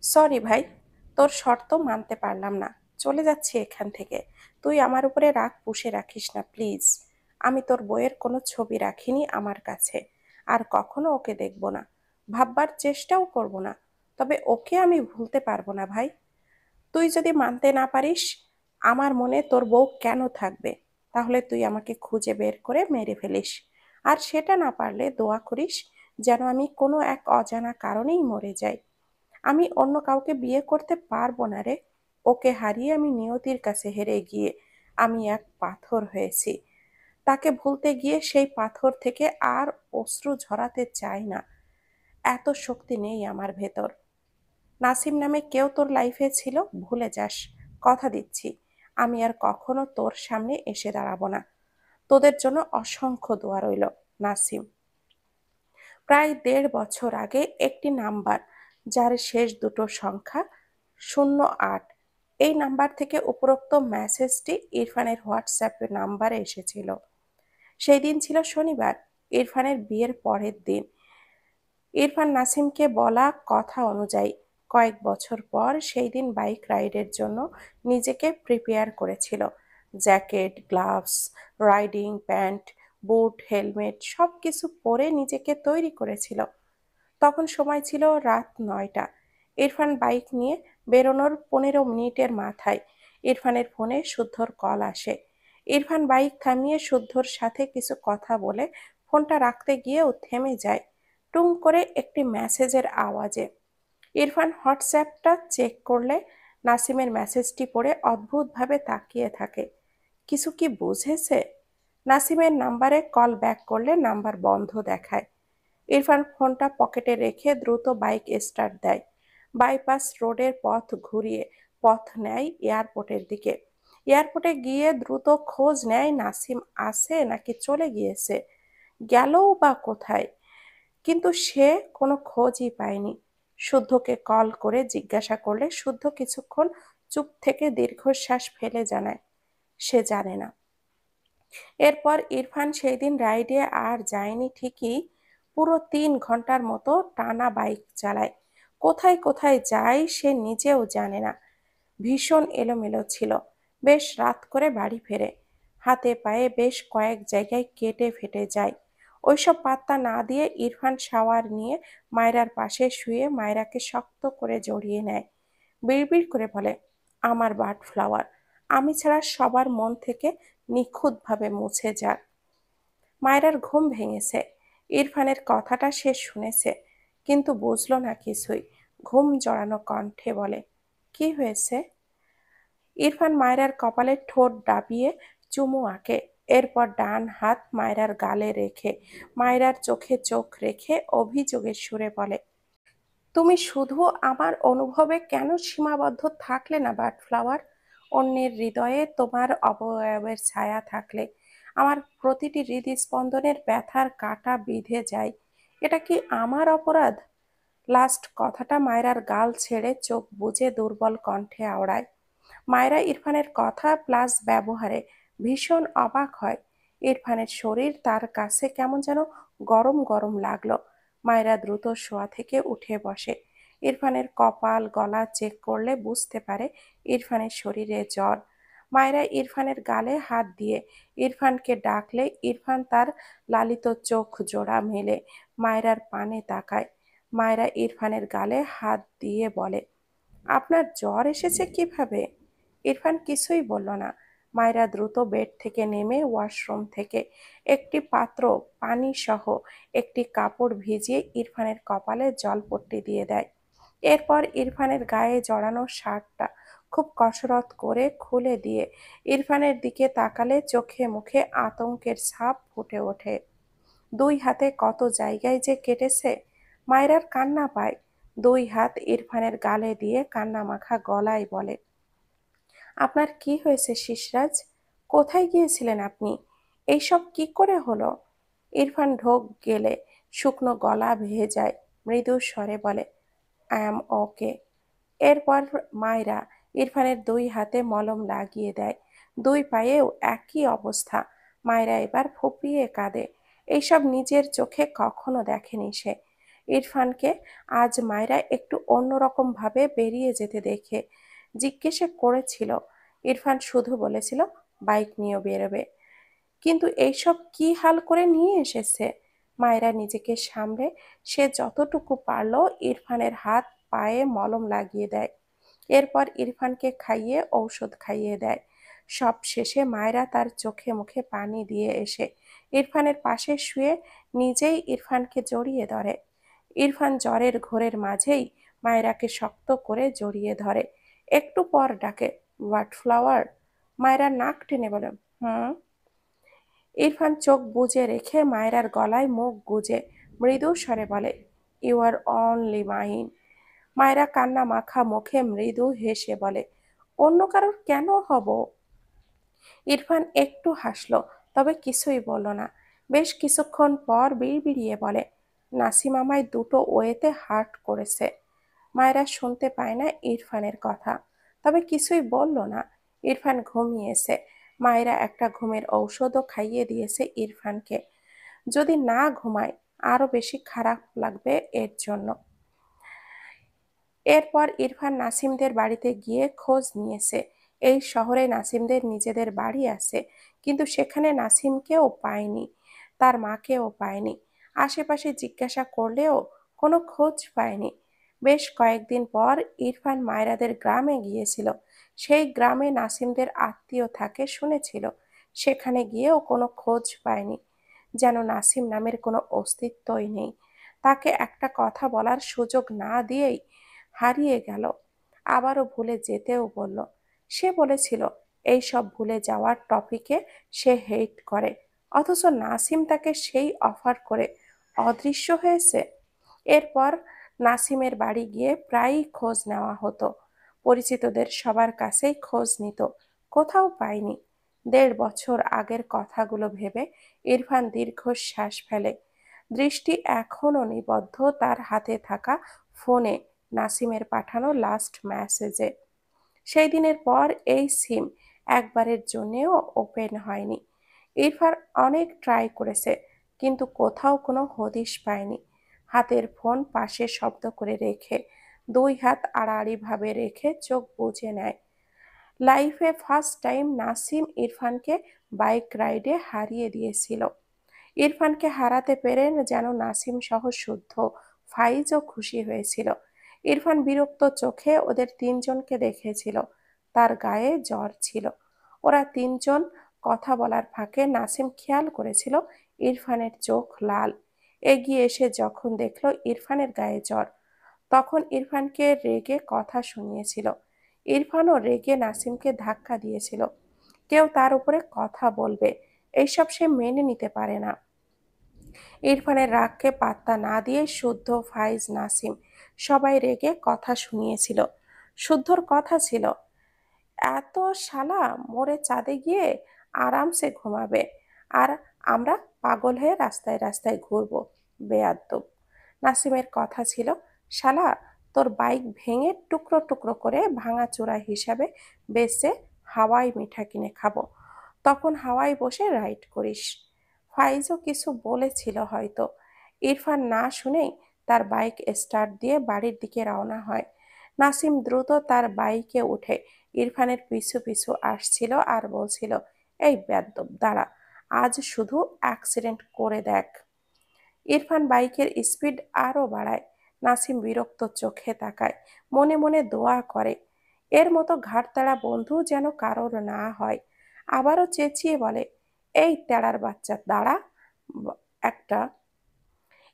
Sorry ভাই, তোর শর্ত মানতে পারলাম না। চলে যাচ্ছি এখান থেকে। তুই আমার উপরে রাগ পুষে রাখিস না প্লিজ। আমি তোর বইয়ের কোনো ছবি রাখিনি আমার কাছে, আর কখনো ওকে দেখব না, ভাববার চেষ্টাও করব না। তবে ওকে আমি ভুলতে পারবো না ভাই। তুই যদি মানতে না পারিস আমার মনে তোর বউ কেন থাকবে, তাহলে তুই আমাকে খুঁজে বের করে মেরে ফেলিস। আর সেটা না পারলে দোয়া করিস যেন আমি কোনো এক অজানা কারণেই মরে যাই। আমি অন্য কাউকে বিয়ে করতে পারবো না রে। ওকে হারিয়ে আমি নিয়তির কাছে হেরে গিয়ে আমি এক পাথর হয়েছি। তাকে ভুলতে গিয়ে সেই পাথর থেকে আর অশ্রু ঝরাতে চাই না। এত শক্তি নেই আমার ভেতর। নাসিম নামে কেউ তোর লাইফে ছিল, ভুলে যাস। কথা দিচ্ছি আমি আর কখনো তোর সামনে এসে দাঁড়াবো না। তোদের জন্য অসংখ্য দোয়া রইল। নাসিম। প্রায় ১.৫ বছর আগে একটি নাম্বার, যার শেষ দুটো সংখ্যা ০৮, এই নাম্বার থেকে উপরোক্ত মেসেজটি ইরফানের হোয়াটসঅ্যাপ নাম্বারে এসেছিল। সেই দিন ছিল শনিবার, ইরফানের বিয়ের পরের দিন। ইরফান নাসিমকে বলা কথা অনুযায়ী কয়েক বছর পর সেই দিন বাইক রাইডের জন্য নিজেকে প্রিপেয়ার করেছিল। জ্যাকেট, গ্লাভস, রাইডিং প্যান্ট, বুট, হেলমেট সব কিছু পরে নিজেকে তৈরি করেছিল। তখন সময় ছিল রাত ৯টা। ইরফান বাইক নিয়ে বেরোনোর ১৫ মিনিটের মাথায় ইরফানের ফোনে শুদ্ধর কল আসে। ইরফান বাইক থামিয়ে শুদ্ধর সাথে কিছু কথা বলে ফোনটা রাখতে গিয়েও থেমে যায় টুং করে একটি মেসেজের আওয়াজে। ইরফান হোয়াটসঅ্যাপটা চেক করলে নাসিমের মেসেজটি পড়ে অদ্ভুতভাবে তাকিয়ে থাকে। কিছু কি বুঝেছে? নাসিমের নাম্বারে কল ব্যাক করলে নাম্বার বন্ধ দেখায়। ইরফান ফোনটা পকেটে রেখে দ্রুত বাইক স্টার্ট দেয়। বাইপাস রোডের পথ ঘুরিয়ে পথ নেয় এয়ারপোর্টের দিকে। এয়ারপোর্টে গিয়ে দ্রুত খোঁজ নেয় নাসিম আছে নাকি চলে গিয়েছে, গেলও বা কোথায়। কিন্তু সে কোনো খোঁজই পায়নি। শুদ্ধকে কল করে জিজ্ঞাসা করলে শুদ্ধ কিছুক্ষণ চুপ থেকে দীর্ঘশ্বাস ফেলে জানায় সে জানে না। এরপর ইরফান সেই দিন রাইডে আর যায়নি ঠিকই, পুরো ৩ ঘন্টার মতো টানা বাইক চালায়। কোথায় কোথায় যায় সে নিজেও জানে না। ভীষণ এলোমেলো ছিল। বেশ রাত করে বাড়ি ফেরে। হাতে পায়ে বেশ কয়েক জায়গায় কেটে ফেটে যায়। ওইসব পাত্তা না দিয়ে ইরফান শাওয়ার নিয়ে মায়রার পাশে শুয়ে মায়রাকে শক্ত করে জড়িয়ে নেয়। বিড়বিড় করে বলে, আমার বার্ড ফ্লাওয়ার, আমি ছাড়া সবার মন থেকে নিখুঁতভাবে মুছে যাক। মায়রার ঘুম ভেঙেছে। ইরফানের কথাটা সে শুনেছে, কিন্তু বুঝল না কিছুই। ঘুম জড়ানো কণ্ঠে বলে, কি হয়েছে? ইরফান মায়রার কপালে ঠোঁট দাবিয়ে চুমু আঁকে। এরপর ডান হাত মায়রার গালে রেখে মায়রার চোখে চোখ রেখে অভিযোগের সুরে বলে, তুমি শুধু আমার অনুভবে কেন সীমাবদ্ধ থাকলে না বার্ডফ্লাওয়ার? অন্যের হৃদয়ে তোমার অবয়বের ছায়া থাকলে আমার প্রতিটি হৃদস্পন্দনের ব্যথার কাঁটা বিঁধে যায়। এটা কি আমার অপরাধ? লাস্ট কথাটা মায়রার গাল ছেড়ে চোখ বুজে দুর্বল কণ্ঠে আওড়ায়। মায়রা ইরফানের কথা প্লাস ব্যবহারে ভীষণ অবাক হয়। ইরফানের শরীর তার কাছে কেমন যেন গরম গরম লাগলো। মায়রা দ্রুত শোয়া থেকে উঠে বসে। ইরফানের কপাল গলা চেক করলে বুঝতে পারে ইরফানের শরীরে জ্বর। মায়রা ইরফানের গালে হাত দিয়ে ইরফানকে ডাকলে ইরফান তার লালিত চোখ জোড়া মেলে মায়রার পানে তাকায়। মায়রা ইরফানের গালে হাত দিয়ে বলে, আপনার জ্বর এসেছে কিভাবে? ইরফান কিছুই বলল না। মায়রা দ্রুত বেড থেকে নেমে ওয়াশরুম থেকে একটি পাত্র পানি সহ একটি কাপড় ভিজিয়ে ইরফানের কপালে জলপট্টি দিয়ে দেয়। এরপর ইরফানের গায়ে জড়ানো শার্টটা খুব কসরত করে খুলে দিয়ে ইরফানের দিকে তাকালে চোখে মুখে আতঙ্কের ছাপ ফুটে ওঠে। ২ হাতে কত জায়গায় যে কেটেছে। মায়রার কান্না পায়। ২ হাত ইরফানের গালে দিয়ে কান্নামাখা গলায় বলে, আপনার কি হয়েছে শিশরাজ? কোথায় গিয়েছিলেন আপনি? এইসব কি করে হলো? ইরফান ঢোক গেলে শুকনো গলা ভেজায় মৃদু স্বরে বলে, আই অ্যাম ওকে। এরপর মায়রা ইরফানের ২ হাতে মলম লাগিয়ে দেয়। ২ পায়েও একই অবস্থা। মায়রা এবার ফুঁপিয়ে কাঁদে। এইসব নিজের চোখে কখনো দেখেনি সে। ইরফানকে আজ মায়রা একটু অন্যরকম ভাবে বেরিয়ে যেতে দেখে জিজ্ঞেস করেছিল। ইরফান শুধু বলেছিল বাইক নিয়ে বেরোবে, কিন্তু এইসব কি হাল করে নিয়ে এসেছে। মায়েরা নিজেকে সামলে সে যতটুকু পারল ইরফানের হাত পায়ে মলম লাগিয়ে দেয়, এরপর ইরফানকে খাইয়ে ঔষধ খাইয়ে দেয়। সব শেষে মায়েরা তার চোখে মুখে পানি দিয়ে এসে ইরফানের পাশে শুয়ে নিজেই ইরফানকে জড়িয়ে ধরে। ইরফান জ্বরের ঘোরের মাঝেই মায়েরাকে শক্ত করে জড়িয়ে ধরে। একটু পর ডাকে, হোয়াট ফ্লাওয়ার। মায়েরা নাক টেনে বলে, হুম। ইরফান চোখ বুজে রেখে মায়রার গলায় মুখ গুজে মৃদু স্বরে বলে, ইউ আর অনলি মাইন। মায়রা কান্না মাখা মুখে মৃদু হেসে বলে, অন্য কারোর কেন হব। ইরফান একটু হাসল, তবে কিছুই বলল না। বেশ কিছুক্ষণ পর বিড়বিড়িয়ে বলে, নাসিম আমায় দুটো ওয়েতে হার্ট করেছে। মায়েরা শুনতে পায় না ইরফানের কথা, তবে কিছুই বলল না। ইরফান ঘুমিয়েছে। মায়েরা একটা ঘুমের ঔষধও খাইয়ে দিয়েছে ইরফানকে। যদি না ঘুমায় আরো বেশি খারাপ লাগবে এর জন্য। এরপর ইরফান নাসিমদের বাড়িতে গিয়ে খোঁজ নিয়েছে। এই শহরে নাসিমদের নিজেদের বাড়ি আছে, কিন্তু সেখানে নাসিমকেও পায়নি, তার মাকেও পায়নি। আশেপাশে জিজ্ঞাসা করলেও কোনো খোঁজ পায়নি। বেশ কয়েকদিন পর ইরফান মায়রাদের গ্রামে গিয়েছিল। সেই গ্রামে নাসিমদের আত্মীয় থাকে শুনেছিল। সেখানে গিয়েও কোনো খোঁজ পায়নি, যেন নাসিম নামের কোনো অস্তিত্বই নেই। তাকে একটা কথা বলার সুযোগ না দিয়েই হারিয়ে গেল। আবারও ভুলে যেতেও বলল। সে বলেছিল এই সব ভুলে যাওয়ার টপিকে সে হেট করে, অথচ নাসিম তাকে সেই অফার করে অদৃশ্য হয়েছে। এরপর নাসিমের বাড়ি গিয়ে প্রায়ই খোঁজ নেওয়া হতো। পরিচিতদের সবার কাছেই খোঁজ নিত, কোথাও পায়নি। 1.5 বছর আগের কথাগুলো ভেবে ইরফান দীর্ঘশ্বাস ফেলে। দৃষ্টি এখনো নিবদ্ধ তার হাতে থাকা ফোনে নাসিমের পাঠানো লাস্ট মেসেজে। সেই দিনের পর এই সিম একবারের জন্যেও ওপেন হয়নি। ইরফান অনেক ট্রাই করেছে, কিন্তু কোথাও কোনো হদিশ পায়নি। হাতের ফোন পাশে শব্দ করে রেখে 2 হাত আড়াআড়ি ভাবে রেখে চোখ বুজে নেয়। লাইফে ফার্স্ট টাইম নাসিম ইরফানকে বাইক রাইডে হারিয়ে দিয়েছিল। ইরফানকে হারাতে পেরে যেন নাসিম সহ শুদ্ধ ফাইজও খুশি হয়েছিল। ইরফান বিরক্ত চোখে ওদের 3জনকে দেখেছিল। তার গায়ে জ্বর ছিল। ওরা 3জন কথা বলার ফাঁকে নাসিম খেয়াল করেছিল ইরফানের চোখ লাল। এগিয়ে এসে যখন দেখল ইরফানের গায়ে জ্বর, তখন ইরফানকে রেগে কথা শুনিয়েছিল। ইরফানও রেগে নাসিমকে ধাক্কা দিয়েছিল। কেউ তার উপরে কথা বলবে, এইসব সে মেনে নিতে পারে না। ইরফানের রাগকে পাত্তা না দিয়ে শুদ্ধ, ফাইজ, নাসিম সবাই রেগে কথা শুনিয়েছিল। শুদ্ধর কথা ছিল, এত শালা মোড়ে চাঁদে গিয়ে আরামসে ঘুমাবে, আর আমরা পাগল হয়ে রাস্তায় রাস্তায় ঘুরবো, বেয়াদ্দব। নাসিমের কথা ছিল, শালা তোর বাইক ভেঙে টুকরো টুকরো করে ভাঙাচোরা হিসাবে বেচে হাওয়াই মিঠা কিনে খাবো, তখন হাওয়ায় বসে রাইড করিস। ফাইজও কিছু বলেছিল হয়তো। ইরফান না শুনেই তার বাইক স্টার্ট দিয়ে বাড়ির দিকে রওনা হয়। নাসিম দ্রুত তার বাইকে উঠে ইরফানের পিছু পিছু আসছিল আর বলছিল, এই বেয়াদ্দব দাঁড়া, আজ শুধু অ্যাক্সিডেন্ট করে দেখ। ইরফান বাইকের স্পিড আরো বাড়ায়। নাসিম বিরক্ত চোখে তাকায়, মনে মনে দোয়া করে এর মতো ঘাড়তাড়া বন্ধু যেন কারোর না হয়। আবারও চেঁচিয়ে বলে, এই তেড়ার বাচ্চা দাঁড়া একটা।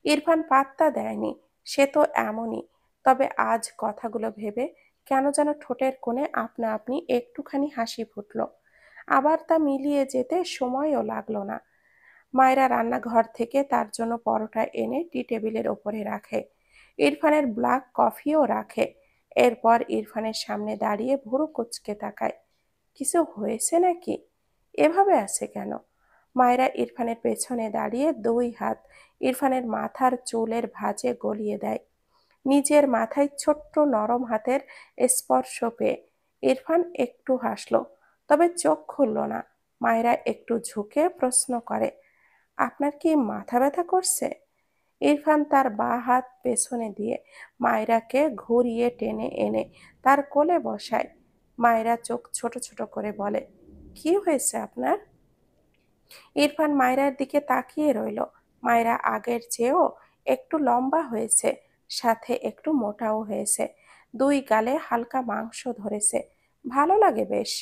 ইরফান পাত্তা দেয়নি, সে তো এমনই। তবে আজ কথাগুলো ভেবে কেন যেন ঠোঁটের কোণে আপনা আপনি একটুখানি হাসি ফুটল। আবার তা মিলিয়ে যেতে সময়ও লাগলো না। মায়েরা রান্নাঘর থেকে তার জন্য পরোটা এনে টি টেবিলের ওপরে রাখে। ইরফানের ব্ল্যাক কফিও রাখে। এরপর ইরফানের সামনে দাঁড়িয়ে ভুরু কুঁচকে তাকায়, কিছু হয়েছে নাকি, এভাবে আছে কেন। মায়েরা ইরফানের পেছনে দাঁড়িয়ে 2 হাত ইরফানের মাথার চুলের ভাঁজে গলিয়ে দেয়। নিজের মাথায় ছোট্ট নরম হাতের স্পর্শ পেয়ে ইরফান একটু হাসলো, তবে চোখ খুলল না। মায়েরা একটু ঝুঁকে প্রশ্ন করে, আপনার কি মাথা ব্যথা করছে। ইরফান তার বাঁ হাত পেছনে দিয়ে মায়রাকে ঘুরিয়ে টেনে এনে তার কোলে বসায়। মায়রা চোখ ছোট ছোট করে বলে, কি হয়েছে আপনার? ইরফান মায়রার দিকে তাকিয়ে রইল। মায়রা আগের চেয়েও একটু লম্বা হয়েছে, সাথে একটু মোটাও হয়েছে। দুই গালে হালকা মাংস ধরেছে। ভালো লাগে বেশ।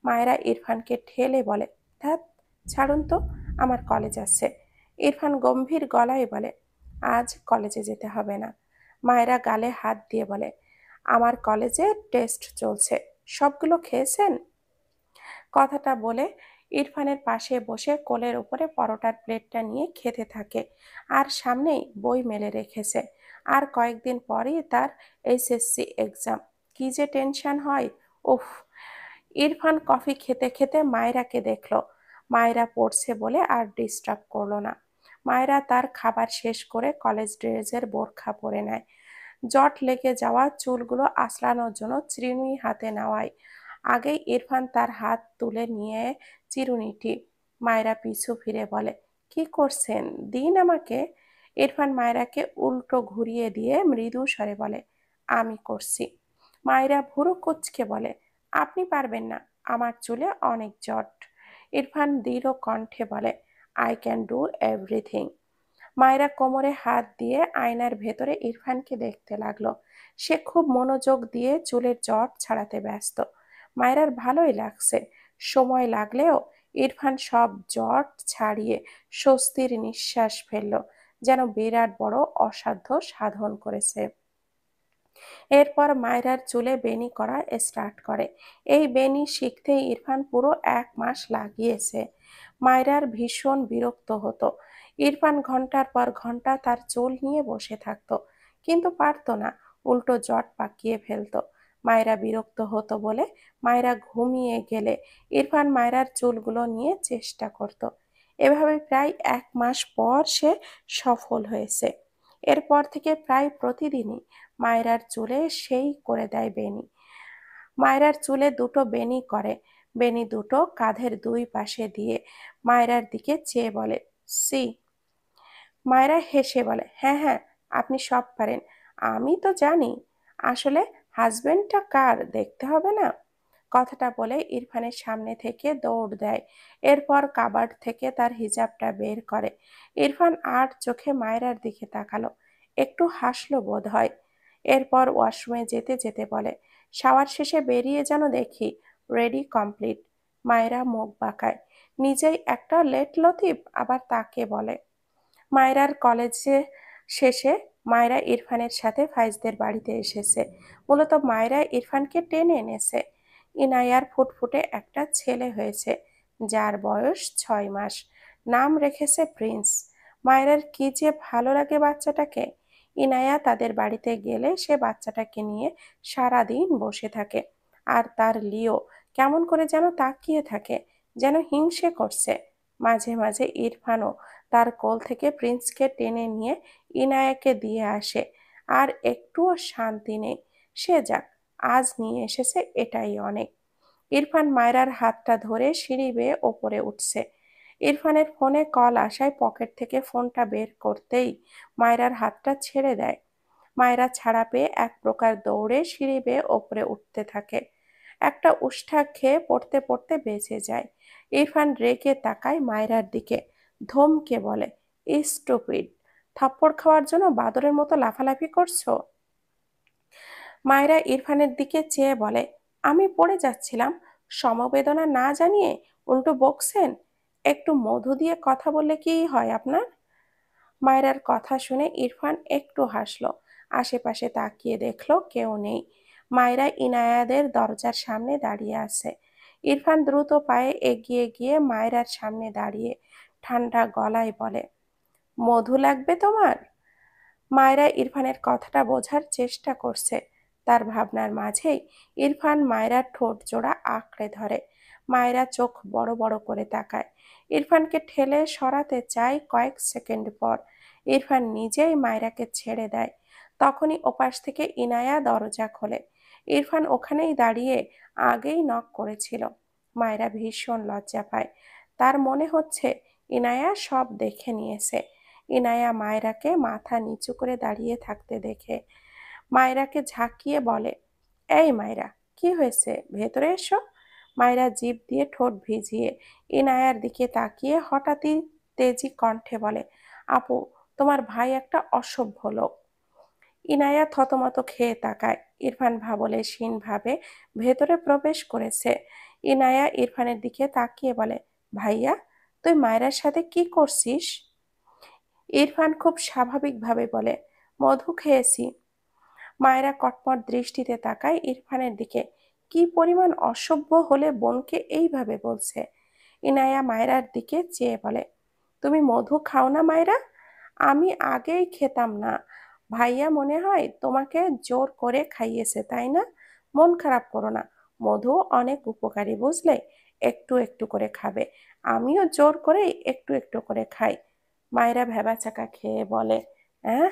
মায়রা ইরফানকে ঠেলে বলে, ধ্যাত, ছাড়ুন তো, আমার কলেজ আছে। ইরফান গম্ভীর গলায় বলে, আজ কলেজে যেতে হবে না। মায়রা গালে হাত দিয়ে বলে, আমার কলেজে টেস্ট চলছে, সবগুলো খেয়েছেন? কথাটা বলে ইরফানের পাশে বসে কোলের উপরে পরোটার প্লেটটা নিয়ে খেতে থাকে। আর সামনেই বই মেলে রেখেছে। আর কয়েকদিন পরেই তার এইচএসসি এক্সাম। কি যে টেনশন হয়! উফ! ইরফান কফি খেতে খেতে মায়রাকে দেখলো। মায়রা পড়ছে বলে আর ডিস্টার্ব করলো না। মায়রা তার খাবার শেষ করে কলেজ ড্রেসের বোরখা পরে নেয়। জট লেগে যাওয়া চুলগুলো আঁচড়ানোর জন্য চিরুনি হাতে নেওয়ায় আগেই ইরফান তার হাত তুলে নিয়ে চিরুনিটি। মায়রা পিছু ফিরে বলে, কি করছেন, দিন আমাকে। ইরফান মায়রাকে উল্টো ঘুরিয়ে দিয়ে মৃদু স্বরে বলে, আমি করছি। মায়রা ভুরু কুঁচকে বলে, আপনি পারবেন না, আমার চুলে অনেক জট। ইরফান দৃঢ় কণ্ঠে বলে, আই ক্যান ডু এভরিথিং। মায়রা কোমরে হাত দিয়ে আয়নার ভেতরে ইরফানকে দেখতে লাগলো। সে খুব মনোযোগ দিয়ে চুলের জট ছাড়াতে ব্যস্ত। মায়রার ভালোই লাগছে। সময় লাগলেও ইরফান সব জট ছাড়িয়ে স্বস্তির নিঃশ্বাস ফেলল, যেন বিরাট বড় অসাধ্য সাধন করেছে। এরপর মায়রার চুলে বেণি করা স্টার্ট করে। এই বেণি শিখতেই ইরফান পুরো 1 মাস লাগিয়েছে। মায়রার ভীষণ বিরক্ত হতো। ইরফান ঘন্টার পর ঘন্টা তার চুল নিয়ে বসে থাকতো, কিন্তু পারতো না, উল্টো জট পাকিয়ে ফেলতো। মায়রা বিরক্ত হতো বলে মায়রা ঘুমিয়ে গেলে ইরফান মায়রার চুলগুলো নিয়ে চেষ্টা করত। এভাবে প্রায় 1 মাস পর সে সফল হয়েছে। এরপর থেকে প্রায় প্রতিদিনই মায়রার চুলে সেই করে দেয় বেণি। মায়রার চুলে দুটো বেণি করে। বেণি দুটো কাঁধের দুই পাশে দিয়ে মায়রার দিকে চেয়ে বলে, সি। মায়রা হেসে বলে, হ্যাঁ হ্যাঁ, আপনি সব পারেন, আমি তো জানি। আসলে হাজবেন্ডটা কার দেখতে হবে না? কথাটা বলে ইরফানের সামনে থেকে দৌড় দেয়। এরপর কাবার্ড থেকে তার হিজাবটা বের করে। ইরফান আর চোখে মায়রার দিকে তাকালো, একটু হাসলো বোধ হয়। এরপর ওয়াশরুমে যেতে যেতে বলে, শাওয়ার শেষে বেরিয়ে যেন দেখি রেডি কমপ্লিট। মায়রা মুখ বাঁকায়, নিজেই একটা লেট লতিফ, আবার তাকে বলে। মায়রার কলেজে শেষে মায়রা ইরফানের সাথে ফাইজদের বাড়িতে এসেছে। মূলত মায়রা ইরফানকে টেনে এনেছে। ইনায়ার ফুটফুটে একটা ছেলে হয়েছে, যার বয়স 6 মাস। নাম রেখেছে প্রিন্স। মায়রার কি যে ভালো লাগে বাচ্চাটাকে। ইনায়া তাদের বাড়িতে গেলে সে বাচ্চাটাকে নিয়ে সারাদিন বসে থাকে। আর তার লিও কেমন করে যেন তাকিয়ে থাকে, যেন হিংসে করছে। মাঝে মাঝে ইরফানও তার কোল থেকে প্রিন্সকে টেনে নিয়ে ইনায়াকে দিয়ে আসে। আর একটুও শান্তি নেই। সে যাক, আজ নিয়ে এসেছে, এটাই অনেক। ইরফান মায়রার হাতটা ধরে সিঁড়ি বেয়ে ওপরে উঠছে। ইরফানের ফোনে কল আসায় পকেট থেকে ফোনটা বের করতেই মায়রার হাতটা ছেড়ে দেয়। মায়রা ছাড়া পেয়ে এক প্রকার দৌড়ে সিঁড়ি বেয়ে ওপরে উঠতে থাকে। একটা উষ্ঠা খেয়ে পড়তে পড়তে বেঁচে যায়। ইরফান রেগে তাকায় মায়রার দিকে, ধমকে বলে, স্টুপিড! থাপ্পড় খাওয়ার জন্য বাদরের মতো লাফালাফি করছো? মায়রা ইরফানের দিকে চেয়ে বলে, আমি পড়ে যাচ্ছিলাম, সমবেদনা না জানিয়ে উল্টো বকছেন। একটু মধু দিয়ে কথা বললে কি হয় আপনার? মায়রার কথা শুনে ইরফান একটু হাসলো। আশেপাশে তাকিয়ে দেখলো কেউ নেই। মায়রা ইনায়াদের দরজার সামনে দাঁড়িয়ে আছে। ইরফান দ্রুত পায়ে এগিয়ে গিয়ে মায়রার সামনে দাঁড়িয়ে ঠান্ডা গলায় বলে, মধু লাগবে তোমার? মায়রা ইরফানের কথাটা বোঝার চেষ্টা করছে। তার ভাবনার মাঝেই ইরফান মায়রার ঠোঁট জোড়া আঁকড়ে ধরে। মায়রা চোখ বড় বড় করে তাকায়। ইরফানকে ঠেলে সরাতে চায় কয়েক সেকেন্ড পর ইরফান নিজেই মায়রাকে ছেড়ে দেয়। তখনই ওপাশ থেকে ইনায়া দরজা খোলে। ইরফান ওখানেই দাঁড়িয়ে আগেই নক করেছিল। মায়রা ভীষণ লজ্জা পায়। তার মনে হচ্ছে ইনায়া সব দেখে নিয়েছে। ইনায়া মায়রাকে মাথা নিচু করে দাঁড়িয়ে থাকতে দেখে মায়রাকে ঝাঁকিয়ে বলে, এই মায়রা, কি হয়েছে, ভেতরে এসো। মায়রা জিভ দিয়ে ঠোঁট ভিজিয়ে ইনায়ার দিকে তাকিয়ে হঠাৎই তেজি কণ্ঠে বলে, আপু, তোমার ভাই একটা অসভ্য লোক। ইনায়া থতমত খেয়ে তাকায়। ইরফান ভাবলেশীন ভাবে ভেতরে প্রবেশ করেছে। ইনায়া ইরফানের দিকে তাকিয়ে বলে, ভাইয়া, তুই মায়রার সাথে কি করছিস? ইরফান খুব স্বাভাবিকভাবে বলে, মধু খেয়েছি। মায়েরা কটমট দৃষ্টিতে তাকায় ইরফানের দিকে। কি পরিমাণ অসভ্য হলে বোনকে এইভাবে বলছে। ইনায়া মায়রার দিকে চেয়ে বলে, তুমি মধু খাও না মায়রা? আমি আগেই খেতাম না। ভাইয়া মনে হয় তোমাকে জোর করে খাইয়েছে, তাই না? মন খারাপ করো না, মধু অনেক উপকারী, বুঝলে? একটু একটু করে খাবে। আমিও জোর করে একটু একটু করে খাই। মায়েরা ভ্যাবাচাকা খেয়ে বলে, হ্যাঁ?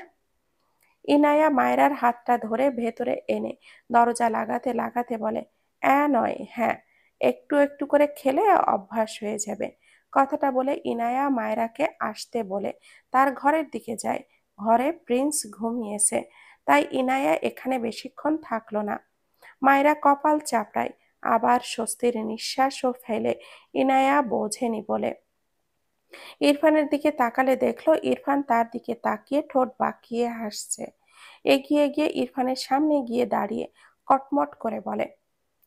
ইনায়া মায়রার হাতটা ধরে ভেতরে এনে দরজা লাগাতে লাগাতে বলে, নয়, হ্যাঁ, একটু একটু করে খেলে অভ্যাস হয়ে যাবে। কথাটা বলে ইনায়া মায়রাকে আসতে বলে তার ঘরের দিকে যায়। ঘরে প্রিন্স ঘুমিয়েছে, তাই ইনায়া এখানে বেশিক্ষণ থাকলো না। মায়রা কপাল চাপড়ায়, আবার স্বস্তির নিঃশ্বাসও ফেলে ইনায়া বোঝেনি বলে। ইরফানের দিকে তাকালে দেখলো ইরফান তার দিকে তাকিয়ে ঠোঁট বাঁকিয়ে হাসছে। এগিয়ে গিয়ে ইরফানের সামনে গিয়ে দাঁড়িয়ে কটমট করে বলে,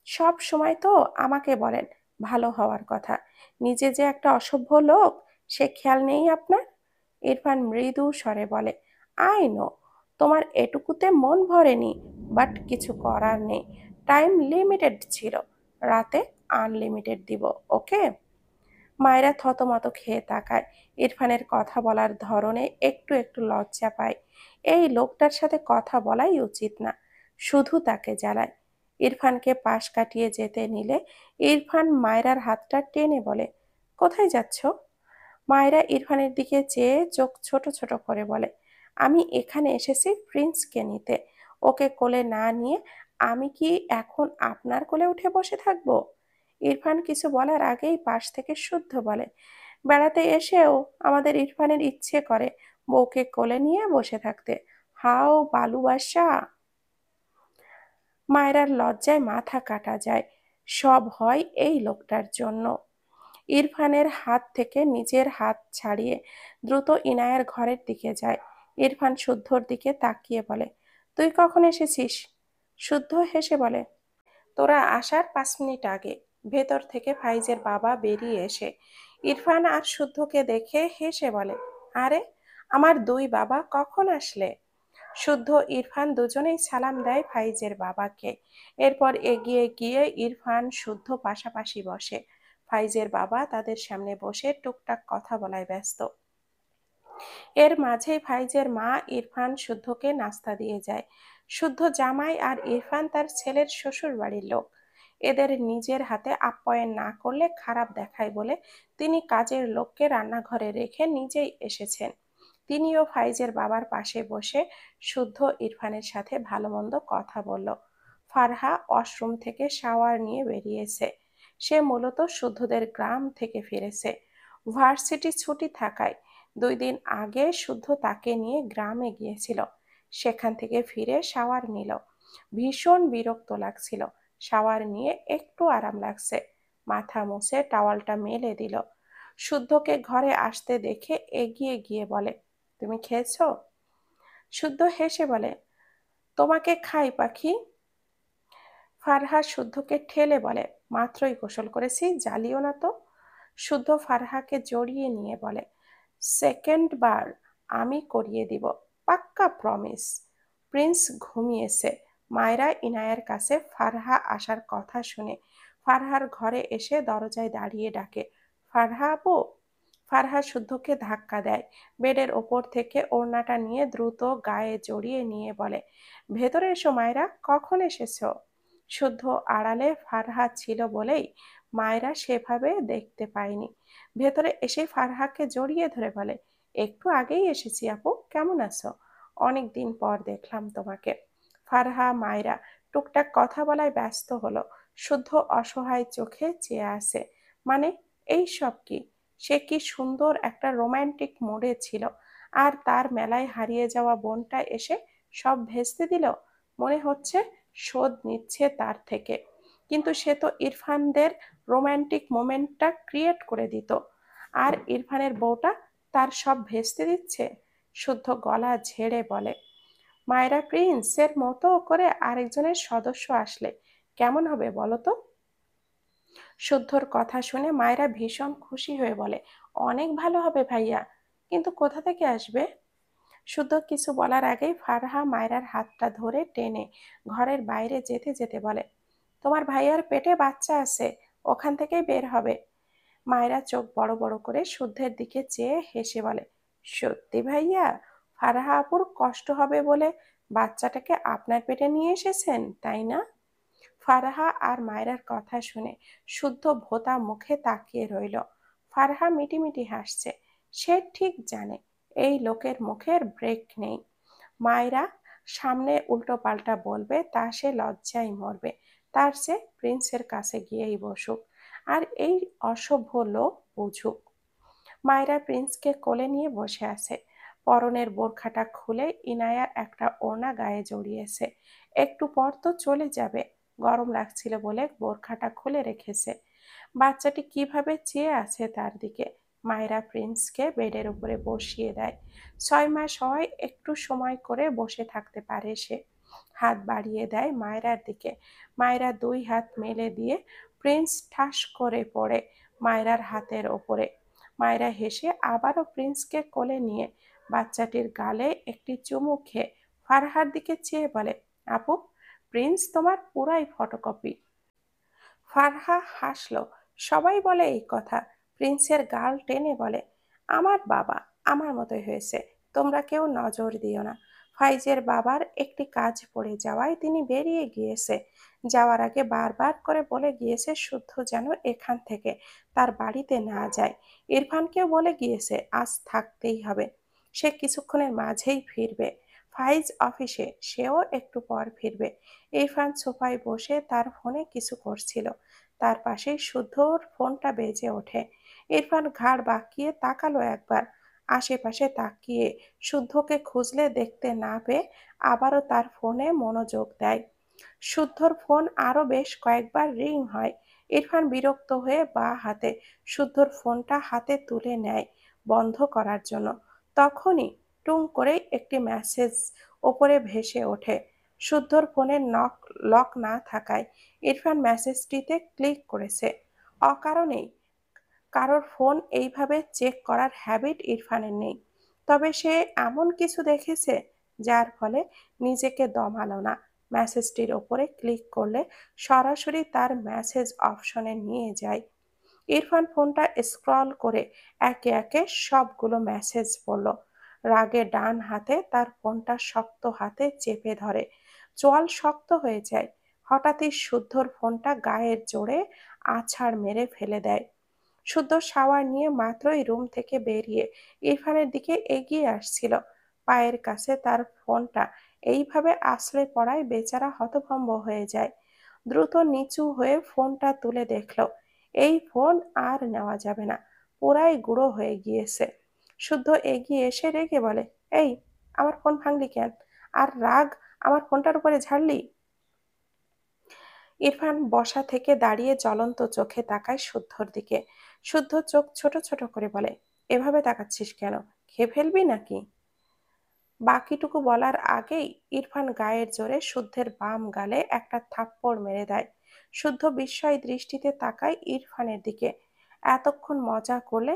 সব সময় তো আমাকে বলেন ভালো হওয়ার কথা, নিজে যে একটা অসভ্য লোক সে খেয়াল নেই আপনার। ইরফান মৃদু স্বরে বলে, আই নো, তোমার এটুকুতে মন ভরেনি, বাট কিছু করার নেই। টাইম লিমিটেড ছিল, রাতে আনলিমিটেড দিব, ওকে? মায়েরা থতমত খেয়ে তাকায়। ইরফানের কথা বলার ধরনে একটু একটু লজ্জা পায়। এই লোকটার সাথে কথা বলাই উচিত না, শুধু তাকে জ্বালায়। ইরফানকে পাশ কাটিয়ে যেতে নিলে ইরফান মায়রার হাতটা টেনে বলে, কোথায় যাচ্ছ? মায়রা ইরফানের দিকে চেয়ে চোখ ছোট ছোট করে বলে, আমি এখানে এসেছি প্রিন্সকে নিতে। ওকে কোলে না নিয়ে আমি কি এখন আপনার কোলে উঠে বসে থাকবো? ইরফান কিছু বলার আগেই পাশ থেকে শুদ্ধ বলে, বেড়াতে এসেও আমাদের ইরফানের ইচ্ছে করে বউকে কোলে নিয়ে বসে থাকতে। হাও ভালোবাসা! মায়েরার লজ্জায় মাথা কাটা যায়। সব হয় এই লোকটার জন্য। ইরফানের হাত থেকে নিজের হাত ছাড়িয়ে দ্রুত ইনায়ার ঘরের দিকে যায়। ইরফান শুদ্ধর দিকে তাকিয়ে বলে, তুই কখন এসেছিস? শুদ্ধ হেসে বলে, তোরা আসার 5 মিনিট আগে। ভেতর থেকে ফাইজের বাবা বেরিয়ে এসে ইরফান আর শুদ্ধকে দেখে হেসে বলে, আরে, আমার দুই বাবা কখন আসলে? শুদ্ধ ইরফান দুজনেই সালাম দেয় ফাইজের বাবাকে। এরপর এগিয়ে গিয়ে ইরফান শুদ্ধ পাশাপাশি বসে। ফাইজের বাবা তাদের সামনে বসে টুকটাক কথা বলায় ব্যস্ত। এর মাঝেই ফাইজের মা ইরফান শুদ্ধকে নাস্তা দিয়ে যায়। শুদ্ধ জামাই আর ইরফান তার ছেলের শ্বশুর বাড়ির লোক। এদের নিজের হাতে আপ্যায়ন না করলে খারাপ দেখায় বলে তিনি কাজের লোককে রান্নাঘরে রেখে নিজেই এসেছেন। তিনিও ফাইজের বাবার পাশে বসে শুদ্ধ ইরফানের সাথে ভালো মন্দ কথা বলল। ফারহা ওয়াশরুম থেকে শাওয়ার নিয়ে বেরিয়েছে। সে মূলত শুদ্ধদের গ্রাম থেকে ফিরেছে। ভার্সিটি ছুটি থাকায় 2 দিন আগে শুদ্ধ তাকে নিয়ে গ্রামে গিয়েছিল। সেখান থেকে ফিরে শাওয়ার নিল। ভীষণ বিরক্ত লাগছিল। শাওয়ার নিয়ে একটু আরাম লাগছে। মাথা মুছে টাওয়ালটা মেলে দিল। শুদ্ধকে ঘরে আসতে দেখে এগিয়ে গিয়ে বলে, তুমি খেয়েছো? শুদ্ধ হেসে বলে, তোমাকে খাই পাখি। ফারহা শুদ্ধকে ঠেলে বলে, মাত্রই গোসল করেছি, জ্বালিও না তো। শুদ্ধ ফারহাকে জড়িয়ে নিয়ে বলে, সেকেন্ড বার আমি করিয়ে দিব, পাক্কা প্রমিস। প্রিন্স ঘুমিয়েছে। মায়রা ইনায়ার কাছে ফারহা আসার কথা শুনে ফারহার ঘরে এসে দরজায় দাঁড়িয়ে ডাকে, ফারহা আপু। ফারহা শুদ্ধকে ধাক্কা দেয়। বেডের ওপর থেকে ওড়নাটা নিয়ে দ্রুত গায়ে জড়িয়ে নিয়ে বলে, ভেতরে এসো মায়রা, কখন এসেছো? শুদ্ধ আড়ালে ফারহা ছিল বলেই মায়রা সেভাবে দেখতে পায়নি। ভেতরে এসে ফারহাকে জড়িয়ে ধরে বলে, একটু আগেই এসেছি আপু, কেমন আছো? অনেক দিন পর দেখলাম তোমাকে। ফারহা মায়রা টুকটাক কথা বলায় ব্যস্ত হলো। শুদ্ধ অসহায় চোখে চেয়ে আছে। মানে, এই সব কি? সে কি সুন্দর একটা রোমান্টিক মুডে ছিল, আর তার মেলায় হারিয়ে যাওয়া বোনটা এসে সব ভেস্তে দিল। মনে হচ্ছে শোধ নিচ্ছে তার থেকে। কিন্তু সে তো ইরফানদের রোমান্টিক মোমেন্টটা ক্রিয়েট করে দিত, আর ইরফানের বউটা তার সব ভেস্তে দিচ্ছে। শুদ্ধ গলা ঝেড়ে বলে, মায়েরা প্রিন্সের মতো করে আরেকজনের সদস্য আসলে কেমন হবে বলো তো? শুদ্ধর কথা শুনে মায়েরা ভীষণ খুশি হয়ে বলে, অনেক ভালো হবে ভাইয়া, কিন্তু কোথা থেকে আসবে? শুদ্ধ কিছু বলার আগেই ফারহা মায়রার হাতটা ধরে টেনে ঘরের বাইরে যেতে যেতে বলে, তোমার ভাইয়ার পেটে বাচ্চা আছে, ওখান থেকেই বের হবে। মায়রা চোখ বড় বড় করে শুদ্ধের দিকে চেয়ে হেসে বলে, সত্যি ভাইয়া? ফারহা আপুর কষ্ট হবে বলে বাচ্চাটাকে আপনার পেটে নিয়ে এসেছেন, তাই না? ফারহা আর মায়রার কথা শুনে শুদ্ধ ভোঁতা মুখে তাকিয়ে রইল। ফারহা মিটিমিটি হাসছে। সে ঠিক জানে এই লোকের মুখের ব্রেক নেই। মায়রা সামনে উল্টো পাল্টা বলবে তা সে লজ্জায় মরবে। তার চেয়ে প্রিন্সের কাছে গিয়েই বসুক, আর এই অসভ্য লোক বুঝুক। মায়রা প্রিন্সকে কোলে নিয়ে বসে আছে। পরনের বোরখাটা খুলে ইনায়া একটা ওড়না গায়ে জড়িয়েছে। একটু পর তো চলে যাবে, গরম লাগছিল বলে বোরখাটা খুলে রেখেছে। বাচ্চাটি কিভাবে চেয়ে আছে তার দিকে। মায়রা প্রিন্সকে বেডের উপরে বসিয়ে দেয়। 6 মাস হয়, একটু সময় করে বসে থাকতে পারে সে। হাত বাড়িয়ে দেয় মায়রার দিকে। মায়রা 2 হাত মেলে দিয়ে প্রিন্স ঠাস করে পড়ে মায়রার হাতের ওপরে। মায়রা হেসে আবারও প্রিন্সকে কোলে নিয়ে বাচ্চাটির গালে একটি চুমু খেয়ে ফারহার দিকে চেয়ে বলে, আপু, প্রিন্স তোমার পুরাই ফটোকপি। ফারহা হাসল। সবাই বলে এই কথা। প্রিন্সের গাল টেনে বলে, আমার বাবা আমার মতোই হয়েছে, তোমরা কেউ নজর দিও না। ফাইজের বাবার একটি কাজ পড়ে যাওয়ায় তিনি বেরিয়ে গিয়েছে। যাওয়ার আগে বারবার করে বলে গিয়েছে শুদ্ধ যেন এখান থেকে তার বাড়িতে না যায়। ইরফানকেও বলে গিয়েছে আজ থাকতেই হবে, সে কিছুক্ষণের মাঝেই ফিরবে। ফাইজ অফিসে, সেও একটু পর ফিরবে। ইরফান সোফায় বসে তার ফোনে কিছু করছিল। তার পাশেই শুদ্ধর ফোনটা বেজে ওঠে। ইরফান ঘাড় বাঁকিয়ে তাকালো একবার। আশেপাশে তাকিয়ে শুদ্ধকে খুঁজলে দেখতে না পেয়ে আবারও তার ফোনে মনোযোগ দেয়। শুদ্ধর ফোন আরো বেশ কয়েকবার রিং হয়। ইরফান বিরক্ত হয়ে বাঁ হাতে শুদ্ধর ফোনটা হাতে তুলে নেয় বন্ধ করার জন্য। তখনই টুং করে একটি মেসেজ ওপরে ভেসে ওঠে। শুদ্ধর ফোনের লক না থাকায় ইরফান মেসেজটিতে ক্লিক করেছে। অকারণেই কারোর ফোন এইভাবে চেক করার হ্যাবিট ইরফানের নেই। তবে সে এমন কিছু দেখেছে যার ফলে নিজেকে দমালো না। মেসেজটির ওপরে ক্লিক করলে সরাসরি তার মেসেজ অপশনে নিয়ে যায়। ইরফান ফোনটা স্ক্রল করে একে একে সবগুলো মেসেজ পড়ল। রাগে ডান হাতে তার ফোনটা শক্ত হাতে চেপে ধরে। চোয়াল শক্ত হয়ে যায়। হঠাৎই শুদ্ধর ফোনটা গায়ের জোরে আছাড় মেরে ফেলে দেয়। শুদ্ধ শাওয়ার নিয়ে মাত্রই রুম থেকে বেরিয়ে ইরফানের দিকে এগিয়ে আসছিল। পায়ের কাছে তার ফোনটা এইভাবে আছড়ে পড়ায় বেচারা হতভম্ব হয়ে যায়। দ্রুত নিচু হয়ে ফোনটা তুলে দেখল এই ফোন আর নেওয়া যাবে না, পুরাই গুঁড়ো হয়ে গিয়েছে। শুদ্ধ এগিয়ে এসে রেগে বলে, এই, আমার ফোন ভাঙলি কেন? আর রাগ আমার ফোনটার উপরে ঝাড়লি? ইরফান বসা থেকে দাঁড়িয়ে জ্বলন্ত চোখে তাকায় শুদ্ধর দিকে। শুদ্ধ চোখ ছোট ছোট করে বলে, এভাবে তাকাচ্ছিস কেন? খেয়ে ফেলবি নাকি? বাকিটুকু বলার আগেই ইরফান গায়ের জোরে শুদ্ধের বাম গালে একটা থাপ্পড় মেরে দেয়। শুদ্ধ বিস্ময় দৃষ্টিতে তাকায় ইরফানের দিকে। এতক্ষণ মজা করলে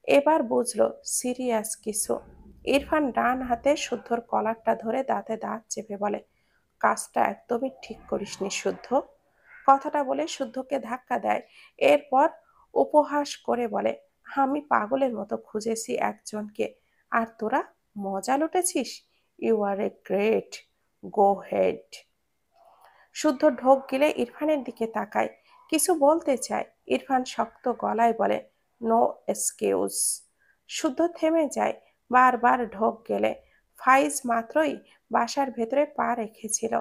এবার বুঝলো সিরিয়াস কিছু। ইরফান ডান হাতে শুদ্ধর কলারটা ধরে দাঁতে দাঁত চেপে বলে, কাজটা একদমই ঠিক করিসনি শুদ্ধ। কথাটা বলে শুদ্ধকে ধাক্কা দেয়। এরপর উপহাস করে বলে, আমি পাগলের মতো খুঁজেছি একজনকে, আর তোরা মজা লুটেছিস। You are a great, go ahead. শুদ্ধ ঢোক গিলে ইরফানের দিকে তাকায়, কিছু বলতে চায়। ইরফান শক্ত গলায় বলে, নো এক্সকিউজ। শুদ্ধ থেমে যায় বারবার ঢোক গেলে। ফাইজ মাত্রই বাসার ভেতরে পা রেখেছিল।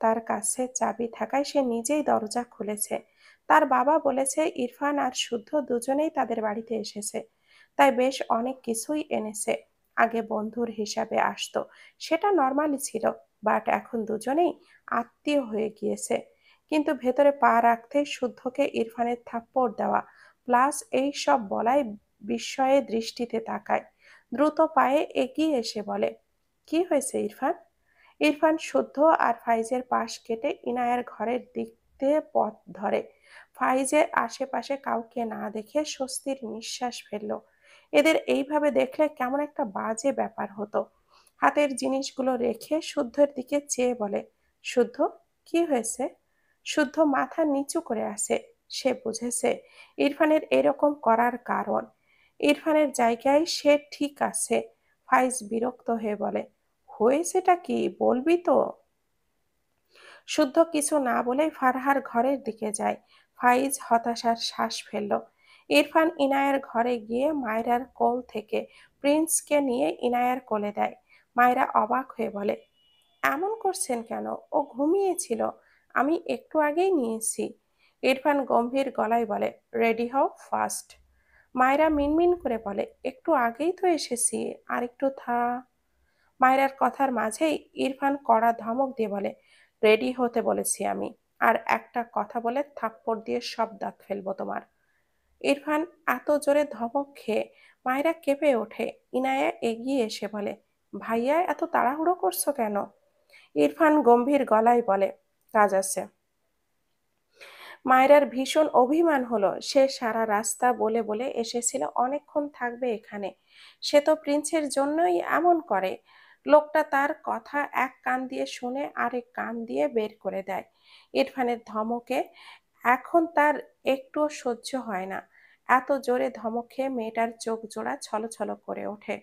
তার কাছে চাবি থাকায় সে নিজেই দরজা খুলেছে। তার বাবা বলেছে ইরফান আর শুদ্ধ দুজনেই তাদের বাড়িতে এসেছে, তাই বেশ অনেক কিছুই এনেছে। আগে বন্ধুর হিসাবে আসতো, সেটা নর্মালি ছিল, বাট এখন দুজনেই আত্মীয় হয়ে গিয়েছে। কিন্তু ভেতরে পা রাখতে শুদ্ধকে ইরফানের থাপ্পড় দেওয়া প্লাস এই সব বলাই বিস্ময়ে দৃষ্টিতে তাকায়। দ্রুত পায়ে এগিয়ে এসে বলে, কি হয়েছে ইরফান? ইরফান শুদ্ধ আর ফাইজের পাশ কেটে ইনায়ার ঘরের দিক দিয়ে পথ ধরে। ফাইজের আশেপাশে কাউকে না দেখে স্বস্তির নিঃশ্বাস ফেলল। এদের এইভাবে দেখলে কেমন একটা বাজে ব্যাপার হতো। হাতের জিনিসগুলো রেখে শুদ্ধের দিকে চেয়ে বলে, শুদ্ধ, কি হয়েছে? শুদ্ধ মাথা নিচু করে আছে। সে বুঝেছে ইরফানের এরকম করার কারণ। ইরফানের জায়গায় সে ঠিক আছে। ফাইজ বিরক্ত হয়ে বলে, হয়েছেটা কি বলবি তো? শুদ্ধ কিছু না বলেই ফারহার ঘরের দিকে যায়। ফাইজ হতাশার শ্বাস ফেলল। ইরফান ইনায়ার ঘরে গিয়ে মায়রার কোল থেকে প্রিন্সকে নিয়ে ইনায়ার কোলে দেয়। মায়রা অবাক হয়ে বলে, এমন করছেন কেন? ও ঘুমিয়েছিল, আমি একটু আগেই নিয়েছি। ইরফান গম্ভীর গলায় বলে, রেডি হও ফাস্ট। মায়রা মিনমিন করে বলে, একটু আগেই তো এসেছি, আর একটু মায়রার কথার মাঝেই ইরফান কড়া ধমক দিয়ে বলে, রেডি হতে বলেছি আমি, আর একটা কথা বলে থাপ্পড় দিয়ে সব দাঁত ফেলবো তোমার। ইরফান এত জোরে ধমক খেয়ে মায়রা কেঁপে ওঠে। ইনায়া এগিয়ে এসে বলে, ভাইয়া এত তাড়াহুড়ো করছো কেন? ইরফান গম্ভীর গলায় বলে, কাজ আছে। মায়রার ভীষণ অভিমান হলো। সে সারা রাস্তা বলে বলে এসেছিল অনেকক্ষণ থাকবে এখানে, সে তো প্রিন্সের জন্যই এমন করে। লোকটা তার কথা এক কান দিয়ে শুনে আরেক কান দিয়ে বের করে দেয়। ইরফানের ধমকে এখন তার একটুও সহ্য হয় না। এত জোরে ধমক খেয়ে মেয়েটার চোখ জোড়া ছলছল করে ওঠে।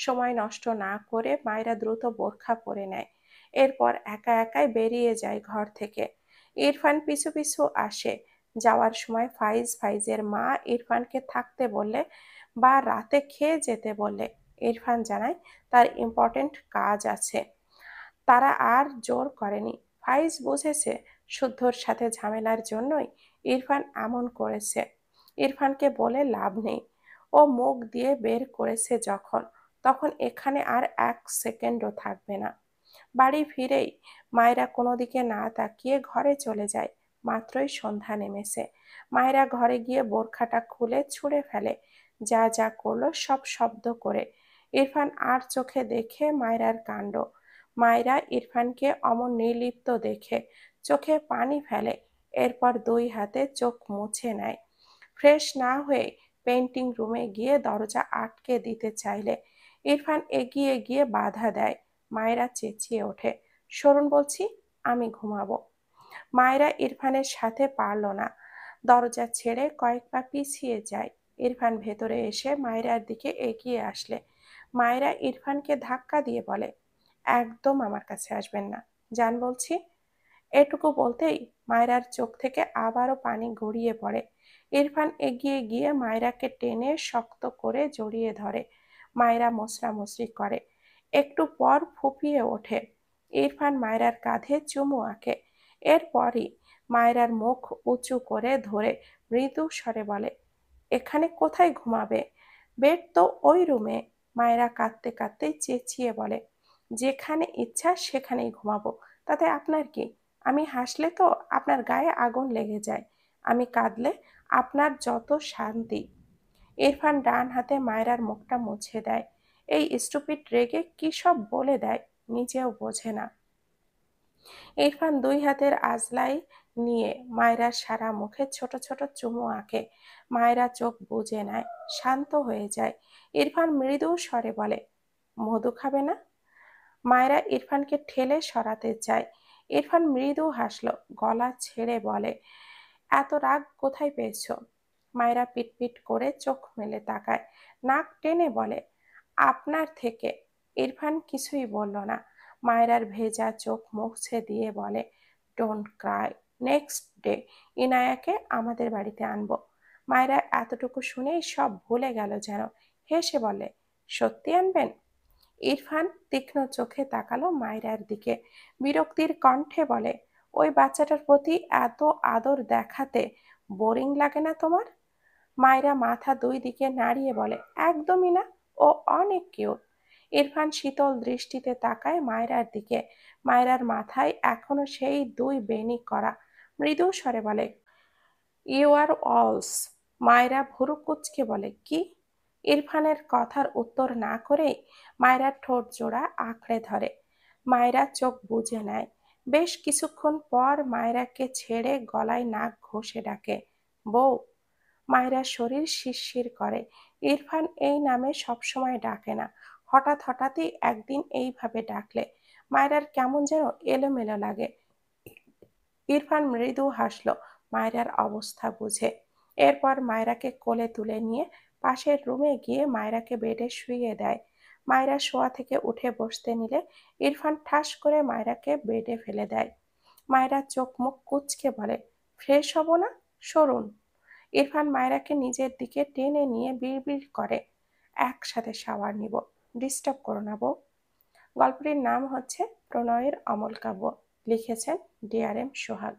সময় নষ্ট না করে মায়রা দ্রুত বোরখা পরে নেয়। এরপর একা একাই বেরিয়ে যায় ঘর থেকে। ইরফান পিছু পিছু আসে। যাওয়ার সময় ফাইজের মা ইরফানকে থাকতে বললে বা রাতে খেয়ে যেতে বললে। ইরফান জানায় তার ইম্পর্টেন্ট কাজ আছে। তারা আর জোর করেনি। ফাইজ বুঝেছে শুদ্ধর সাথে ঝামেলার জন্যই ইরফান এমন করেছে। ইরফানকে বলে লাভ নেই। ও মুখ দিয়ে বের করেছে যখন, তখন এখানে আর এক সেকেন্ডও থাকবে না। বাড়ি ফিরেই মায়েরা কোনো দিকে না তাকিয়ে ঘরে চলে যায়। মাত্রই সন্ধ্যা নেমেছে। মায়েরা ঘরে গিয়ে বোরখাটা খুলে ছুঁড়ে ফেলে। যা যা করলো সব শব্দ করে। ইরফান আর চোখে দেখে মায়রার কাণ্ড। মায়রা ইরফানকে অমন নির্লিপ্ত দেখে চোখে পানি ফেলে। এরপর দুই হাতে চোখ মুছে নেয়। ফ্রেশ না হয়ে পেন্টিং রুমে গিয়ে দরজা আটকে দিতে চাইলে ইরফান এগিয়ে গিয়ে বাধা দেয়। মায়েরা চেঁচিয়ে ওঠে, সরুন বলছি, আমি ঘুমাবো। মায়েরা ইরফানের সাথে পারল না। দরজা ছেড়ে কয়েক পা পিছিয়ে যায়। ইরফান ভেতরে এসে মায়েরার দিকে এগিয়ে আসলে মায়েরা ইরফানকে ধাক্কা দিয়ে বলে, একদম আমার কাছে আসবেন না, যান বলছি। এটুকু বলতেই মায়রার চোখ থেকে আবারও পানি গড়িয়ে পড়ে। ইরফান এগিয়ে গিয়ে মায়রাকে টেনে শক্ত করে জড়িয়ে ধরে। মায়রা মোছড়ামুছড়ি করে। একটু পর ফুপিয়ে ওঠে। ইরফান মায়রার কাঁধে চুমু আঁকে। এরপরই মায়রার মুখ উঁচু করে ধরে মৃদু স্বরে বলে, এখানে কোথায় ঘুমাবে? বেড তো ওই রুমে। মায়রা কাঁদতে কাঁদতে চেঁচিয়ে বলে, যেখানে ইচ্ছা সেখানেই ঘুমাবো, তাতে আপনার কি? আমি হাসলে তো আপনার গায়ে আগুন লেগে যায়, আমি কাঁদলে আপনার যত শান্তি। ইরফান ডান হাতে মায়রার মুখটা মুছে দেয়। এই স্টুপিড রেগে কি সব বলে দেয়, নিজেও বোঝে না। ইরফান দুই হাতের আজলাই নিয়ে মায়রার সারা মুখে ছোট ছোট চুমু আঁকে। মায়রা চোখ বুজে নেয়, শান্ত হয়ে যায়। ইরফান মৃদু স্বরে বলে, মধু খাবে না? মায়রা ইরফানকে ঠেলে সরাতে চায়। ইরফান মৃদু হাসলো, গলা ছেড়ে বলে, এত রাগ কোথায় পেয়েছো? মায়রা পিটপিট করে চোখ মেলে তাকায়, নাক টেনে বলে, আপনার থেকে। ইরফান কিছুই বলল না। মায়রার ভেজা চোখ মুছে দিয়ে বলে, ডোন্ট ক্রাই, নেক্সট ডে ইনায়াকে আমাদের বাড়িতে আনবো। মায়রা এতটুকু শুনেই সব ভুলে গেল যেন। হেসে বলে, সত্যি আনবেন? ইরফান তীক্ষ্ণ চোখে তাকালো মায়রার দিকে। বিরক্তির কণ্ঠে বলে, ওই বাচ্চাটার প্রতি এত আদর দেখাতে বোরিং লাগে না তোমার? মায়রা মাথা দুই দিকে নাড়িয়ে বলে, একদমই না, ও অনেক কিউট। ইরফান শীতল দৃষ্টিতে তাকায় মায়রার দিকে। মায়রার মাথায় এখনো সেই দুই বেনি করা। মৃদু স্বরে বলে, ইউ আর অলস। মায়রা ভুরু কুঁচকে বলে, কি? ইরফানের কথার উত্তর না করেই মায়রার ঠোঁট জোড়া আঁকড়ে ধরে। মায়রা চোখ বুজে নেয়। বেশ কিছুক্ষণ পর মায়রাকে ছেড়ে গলায় নাক ঘষে ডাকে, বউ। মায়রার শরীর শিরশির করে। ইরফান এই নামে সবসময় ডাকে না, হঠাৎ হঠাৎই একদিন এইভাবে ডাকলে মায়রার কেমন যেন এলোমেলো লাগে। ইরফান মৃদু হাসল মায়রার অবস্থা বুঝে। এরপর মায়রাকে কোলে তুলে নিয়ে পাশের রুমে গিয়ে মায়রাকে বেডে শুইয়ে দেয়। মায়রা শোয়া থেকে উঠে বসতে নিলে ইরফান ঠাস করে মায়রাকে বেডে ফেলে দেয়। মায়রা চোখ মুখ কুঁচকে বলে, ফ্রেশ হব না? সরুন। ইরফান মায়রাকে নিজের দিকে টেনে নিয়ে বিড়বিড় করে, একসাথে শাওয়ার নিব, ডিস্টার্ব করো না বউ। গল্পটির নাম হচ্ছে প্রণয়ের অমল কাব্য। লিখেছেন ডিআরএম সোহাগ।